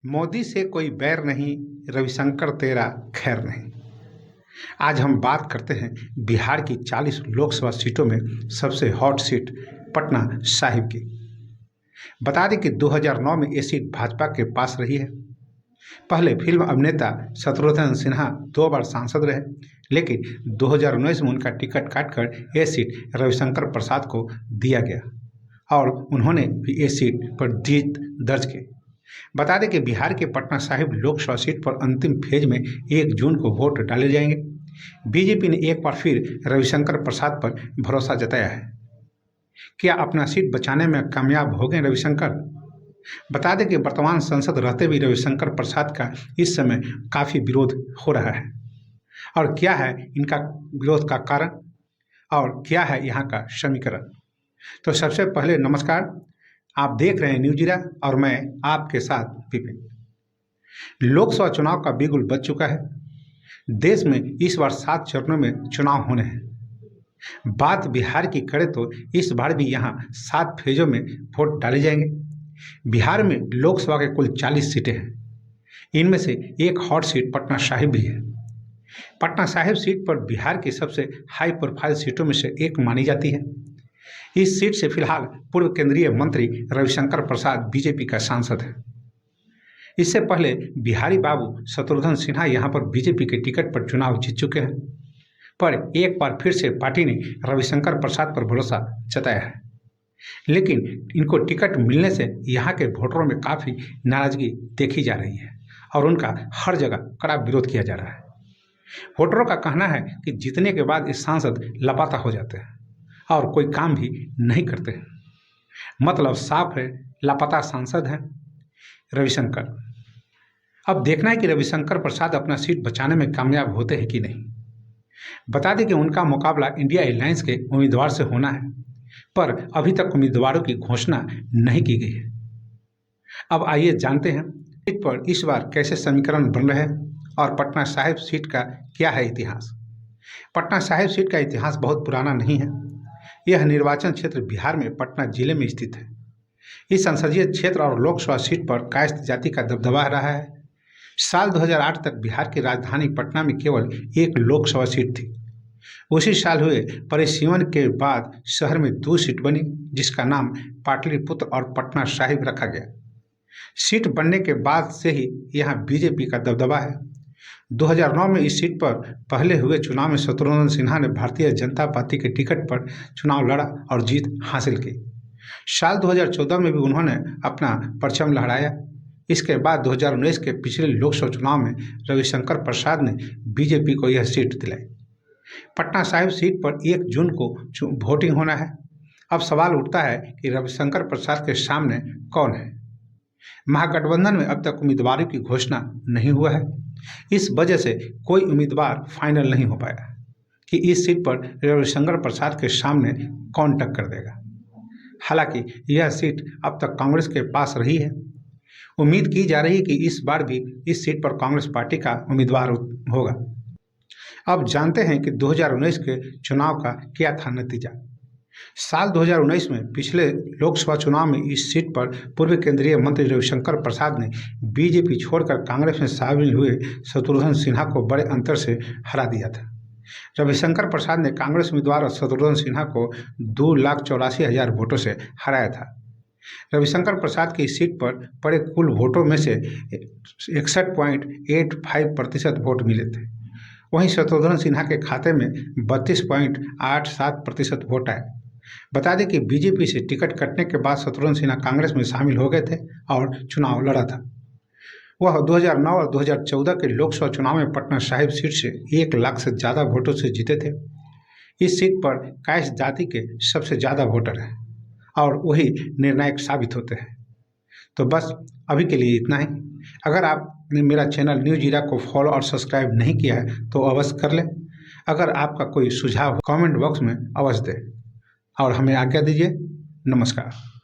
मोदी से कोई बैर नहीं, रविशंकर तेरा खैर नहीं। आज हम बात करते हैं बिहार की 40 लोकसभा सीटों में सबसे हॉट सीट पटना साहिब की। बता दें कि 2009 में ये सीट भाजपा के पास रही है। पहले फिल्म अभिनेता शत्रुघ्न सिन्हा 2 बार सांसद रहे, लेकिन 2019 में उनका टिकट काटकर यह सीट रविशंकर प्रसाद को दिया गया और उन्होंने भी ये सीट पर जीत दर्ज की। बता दें कि बिहार के पटना साहिब लोकसभा सीट पर अंतिम फेज में 1 जून को वोट डाले जाएंगे। बीजेपी ने एक बार फिर रविशंकर प्रसाद पर भरोसा जताया है। क्या अपना सीट बचाने में कामयाब हो गए रविशंकर? बता दें कि वर्तमान सांसद रहते भी रविशंकर प्रसाद का इस समय काफ़ी विरोध हो रहा है। और क्या है इनका विरोध का कारण और क्या है यहाँ का समीकरण? तो सबसे पहले नमस्कार, आप देख रहे हैं न्यूज जीरा और मैं आपके साथ विपिन। लोकसभा चुनाव का बिगुल बज चुका है। देश में इस बार 7 चरणों में चुनाव होने हैं। बात बिहार की करें तो इस बार भी यहाँ 7 फेजों में वोट डाले जाएंगे। बिहार में लोकसभा के कुल 40 सीटें हैं। इनमें से एक हॉट सीट पटना साहिब भी है। पटना साहिब सीट पर बिहार की सबसे हाई प्रोफाइल सीटों में से एक मानी जाती है। इस सीट से फिलहाल पूर्व केंद्रीय मंत्री रविशंकर प्रसाद बीजेपी का सांसद है। इससे पहले बिहारी बाबू शत्रुघ्न सिन्हा यहां पर बीजेपी के टिकट पर चुनाव जीत चुके हैं, पर एक बार फिर से पार्टी ने रविशंकर प्रसाद पर भरोसा जताया है। लेकिन इनको टिकट मिलने से यहाँ के वोटरों में काफ़ी नाराजगी देखी जा रही है और उनका हर जगह कड़ा विरोध किया जा रहा है। वोटरों का कहना है कि जीतने के बाद इस सांसद लापता हो जाते हैं और कोई काम भी नहीं करते हैं। मतलब साफ है, लापता सांसद हैं रविशंकर। अब देखना है कि रविशंकर प्रसाद अपना सीट बचाने में कामयाब होते हैं कि नहीं। बता दें कि उनका मुकाबला इंडिया अलायंस के उम्मीदवार से होना है, पर अभी तक उम्मीदवारों की घोषणा नहीं की गई है। अब आइए जानते हैं सीट पर इस बार कैसे समीकरण बन रहे हैं और पटना साहिब सीट का क्या है इतिहास। पटना साहिब सीट का इतिहास बहुत पुराना नहीं है। यह निर्वाचन क्षेत्र बिहार में पटना जिले में स्थित है। इस संसदीय क्षेत्र और लोकसभा सीट पर कायस्थ जाति का दबदबा रहा है। साल 2008 तक बिहार की राजधानी पटना में केवल एक लोकसभा सीट थी। उसी साल हुए परिसीमन के बाद शहर में 2 सीट बनी, जिसका नाम पाटलिपुत्र और पटना साहिब रखा गया। सीट बनने के बाद से ही यहाँ बीजेपी का दबदबा है। 2009 में इस सीट पर पहले हुए चुनाव में शत्रुघ्न सिन्हा ने भारतीय जनता पार्टी के टिकट पर चुनाव लड़ा और जीत हासिल की। साल 2014 में भी उन्होंने अपना परचम लहराया। इसके बाद 2019 के पिछले लोकसभा चुनाव में रविशंकर प्रसाद ने बीजेपी को यह सीट दिलाई। पटना साहिब सीट पर 1 जून को वोटिंग होना है। अब सवाल उठता है कि रविशंकर प्रसाद के सामने कौन है। महागठबंधन में अब तक उम्मीदवारों की घोषणा नहीं हुआ है। इस वजह से कोई उम्मीदवार फाइनल नहीं हो पाया कि इस सीट पर रविशंकर प्रसाद के सामने कौन टक्कर देगा। हालांकि यह सीट अब तक कांग्रेस के पास रही है। उम्मीद की जा रही है कि इस बार भी इस सीट पर कांग्रेस पार्टी का उम्मीदवार होगा। अब जानते हैं कि 2019 के चुनाव का क्या था नतीजा। साल 2019 में पिछले लोकसभा चुनाव में इस सीट पर पूर्व केंद्रीय मंत्री रविशंकर प्रसाद ने बीजेपी छोड़कर कांग्रेस में शामिल हुए शत्रुघ्न सिन्हा को बड़े अंतर से हरा दिया था। रविशंकर प्रसाद ने कांग्रेस उम्मीदवार शत्रुघ्न सिन्हा को 2,84,000 वोटों से हराया था। रविशंकर प्रसाद की इस सीट पर पड़े कुल वोटों में से 61.85% वोट मिले थे। वहीं शत्रुघ्न सिन्हा के खाते में 32.87% वोट आए। बता दें कि बीजेपी से टिकट कटने के बाद शत्रुघ्न सिन्हा कांग्रेस में शामिल हो गए थे और चुनाव लड़ा था। वह 2009 और 2014 के लोकसभा चुनाव में पटना साहिब सीट से 1 लाख से ज़्यादा वोटों से जीते थे। इस सीट पर कायस्थ जाति के सबसे ज़्यादा वोटर हैं और वही निर्णायक साबित होते हैं। तो बस अभी के लिए इतना ही। अगर आपने मेरा चैनल न्यूज जीरा को फॉलो और सब्सक्राइब नहीं किया है तो अवश्य कर लें। अगर आपका कोई सुझाव कमेंट बॉक्स में अवश्य दें और हमें आज्ञा दीजिए। नमस्कार।